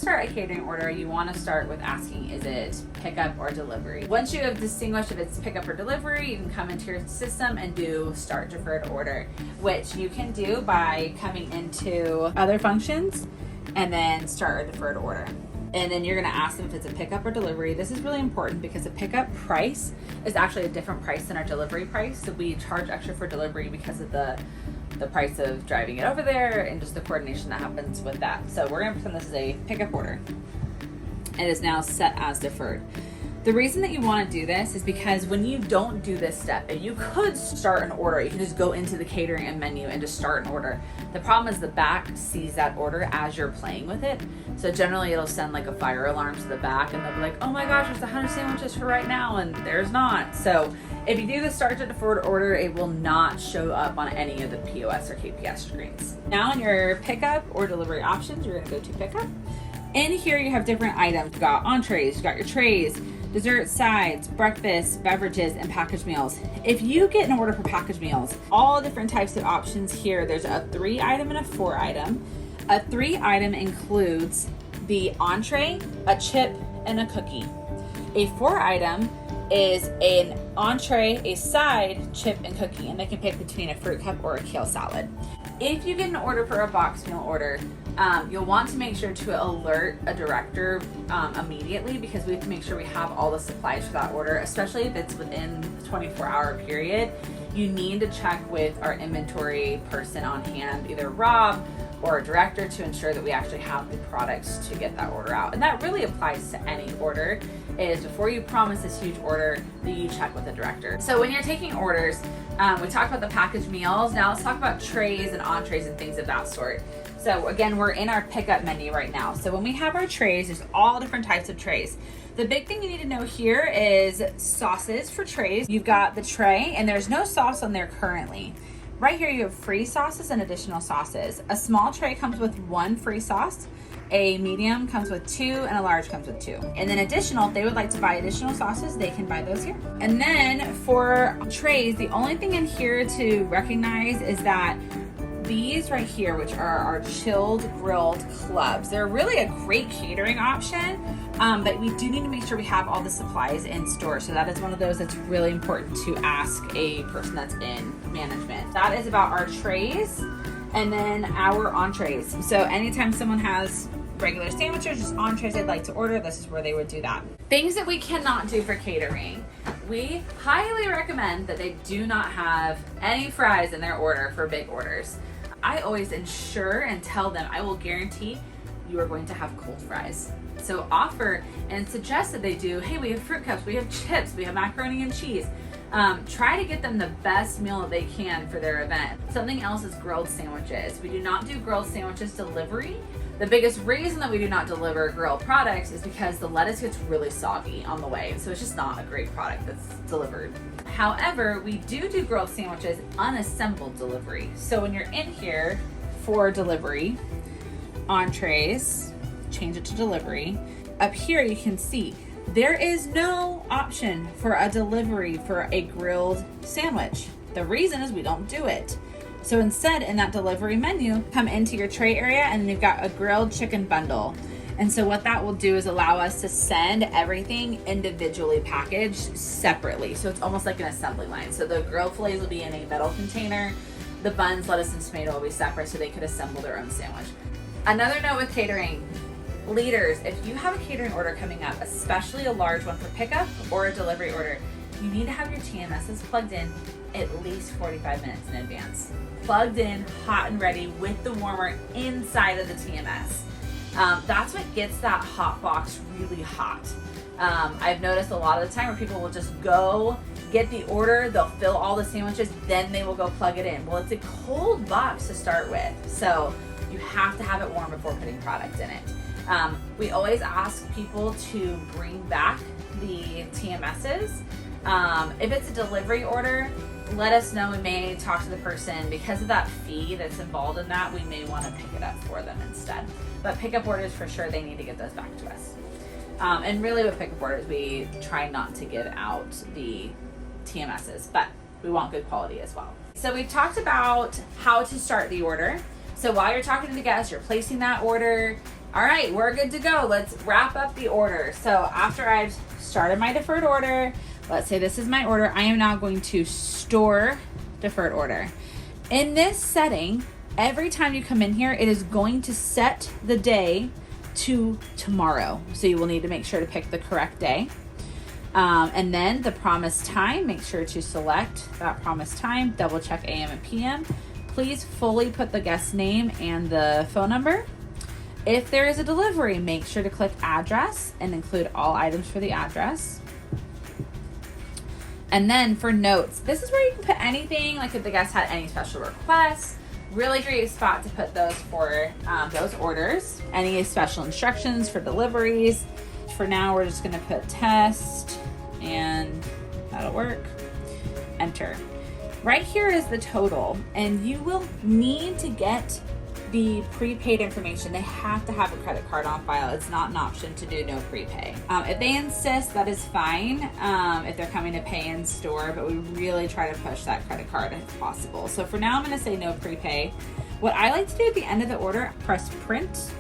start a catering order, you want to start with asking, is it pickup or delivery? Once you have distinguished if it's pickup or delivery, you can come into your system and do start deferred order, which you can do by coming into other functions and then start a deferred order. And then you're gonna ask them if it's a pickup or delivery. This is really important because the pickup price is actually a different price than our delivery price. So we charge extra for delivery because of the price of driving it over there and just the coordination that happens with that. So we're gonna pretend this is a pickup order. It is now set as deferred. The reason that you want to do this is because when you don't do this step, and you could start an order, you can just go into the catering and menu and just start an order. The problem is the back sees that order as you're playing with it. So generally it'll send like a fire alarm to the back and they'll be like, oh my gosh, there's 100 sandwiches for right now, and there's not. So if you do the start to deferred order, it will not show up on any of the POS or KPS screens. Now in your pickup or delivery options, you're gonna go to pickup. In here you have different items. You've got entrees, you've got your trays, dessert, sides, breakfast, beverages, and packaged meals. If you get an order for packaged meals, all different types of options here. There's a 3-item and a 4-item. A 3-item includes the entree, a chip, and a cookie. A 4-item is an entree, a side, chip, and cookie, and they can pick between a fruit cup or a kale salad. If you get an order for a box meal order, you'll want to make sure to alert a director immediately, because we have to make sure we have all the supplies for that order, especially if it's within the 24-hour period. You need to check with our inventory person on hand, either Rob or a director, to ensure that we actually have the products to get that order out. And that really applies to any order, is before you promise this huge order, that you check with the director. So when you're taking orders, we talked about the packaged meals. Now let's talk about trays and entrees and things of that sort. So again, we're in our pickup menu right now. So when we have our trays, there's all different types of trays. The big thing you need to know here is sauces for trays. You've got the tray, and there's no sauce on there currently. Right here you have free sauces and additional sauces. A small tray comes with 1 free sauce, a medium comes with 2, and a large comes with 2. And then additional, if they would like to buy additional sauces, they can buy those here. And then for trays, the only thing in here to recognize is that these right here, which are our chilled grilled clubs, they're really a great catering option, but we do need to make sure we have all the supplies in store. So that is one of those that's really important to ask a person that's in management. That is about our trays, and then our entrees. So anytime someone has regular sandwiches, just entrees they'd like to order, this is where they would do that. Things that we cannot do for catering. We highly recommend that they do not have any fries in their order for big orders. I always ensure and tell them, I will guarantee you are going to have cold fries. So offer and suggest that they do, hey, we have fruit cups, we have chips, we have macaroni and cheese. Try to get them the best meal that they can for their event. Something else is grilled sandwiches. We do not do grilled sandwiches delivery. The biggest reason that we do not deliver grilled products is because the lettuce gets really soggy on the way. So it's just not a great product that's delivered. However, we do grilled sandwiches unassembled delivery. So when you're in here for delivery, entrees, change it to delivery. Up here you can see there is no option for a delivery for a grilled sandwich. The reason is we don't do it. So instead, in that delivery menu, come into your tray area and you've got a grilled chicken bundle. And so what that will do is allow us to send everything individually packaged separately. So it's almost like an assembly line. So the grilled fillets will be in a metal container. The buns, lettuce, and tomato will be separate so they could assemble their own sandwich. Another note with catering. Leaders, if you have a catering order coming up, especially a large one for pickup or a delivery order, you need to have your TMSs plugged in at least 45 minutes in advance. Plugged in, hot and ready, with the warmer inside of the TMS. That's what gets that hot box really hot. I've noticed a lot of the time where people will just go get the order, they'll fill all the sandwiches, then they will go plug it in. Well, it's a cold box to start with, so you have to have it warm before putting product in it. We always ask people to bring back the TMSs. If it's a delivery order, let us know. We may talk to the person. Because of that fee that's involved in that, we may want to pick it up for them instead. But pickup orders, for sure, they need to get those back to us. And really with pickup orders, we try not to give out the TMSs, but we want good quality as well. So we've talked about how to start the order. So while you're talking to the guest, you're placing that order, All right, we're good to go. Let's wrap up the order. So after I've started my deferred order, let's say this is my order, I am now going to store deferred order. In this setting, every time you come in here, it is going to set the day to tomorrow. So you will need to make sure to pick the correct day. And then the promised time, make sure to select that promised time, double check AM and PM. Please fully put the guest name and the phone number. If there is a delivery, make sure to click address and include all items for the address. And then for notes, this is where you can put anything, like if the guest had any special requests. Really great spot to put those for those orders. Any special instructions for deliveries. For now, we're just gonna put test and that'll work. Enter. Right here is the total, and you will need to get the prepaid information. They have to have a credit card on file. It's not an option to do no prepay. If they insist, that is fine if they're coming to pay in store, but we really try to push that credit card if possible. So for now, I'm gonna say no prepay. What I like to do at the end of the order, press print,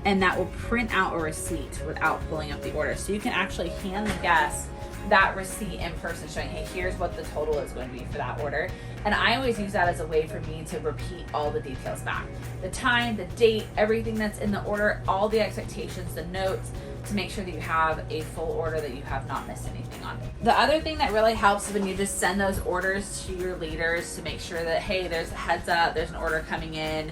and that will print out a receipt without pulling up the order. So you can actually hand the guest that receipt in person showing, hey, here's what the total is going to be for that order. And I always use that as a way for me to repeat all the details back. The time, the date, everything that's in the order, all the expectations, the notes, to make sure that you have a full order, that you have not missed anything on. The other thing that really helps is when you just send those orders to your leaders to make sure that, hey, there's a heads up, there's an order coming in.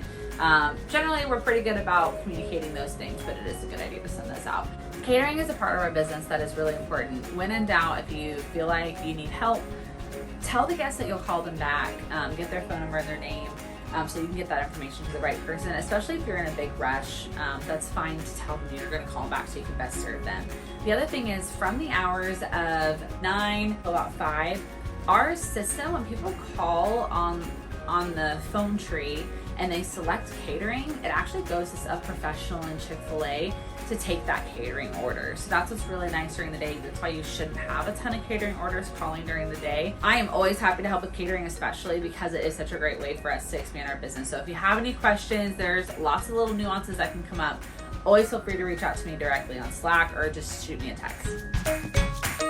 Generally, we're pretty good about communicating those things, but it is a good idea to send those out. Catering is a part of our business that is really important. When in doubt, if you feel like you need help, tell the guests that you'll call them back, get their phone number and their name, so you can get that information to the right person, especially if you're in a big rush. That's fine to tell them you're going to call them back so you can best serve them. The other thing is, from the hours of 9 to about 5, our system, when people call on the phone tree and they select catering, it actually goes to a professional in Chick-fil-A to take that catering order. So that's what's really nice during the day. That's why you shouldn't have a ton of catering orders calling during the day. I am always happy to help with catering, especially because it is such a great way for us to expand our business. So if you have any questions, there's lots of little nuances that can come up. Always feel free to reach out to me directly on Slack or just shoot me a text.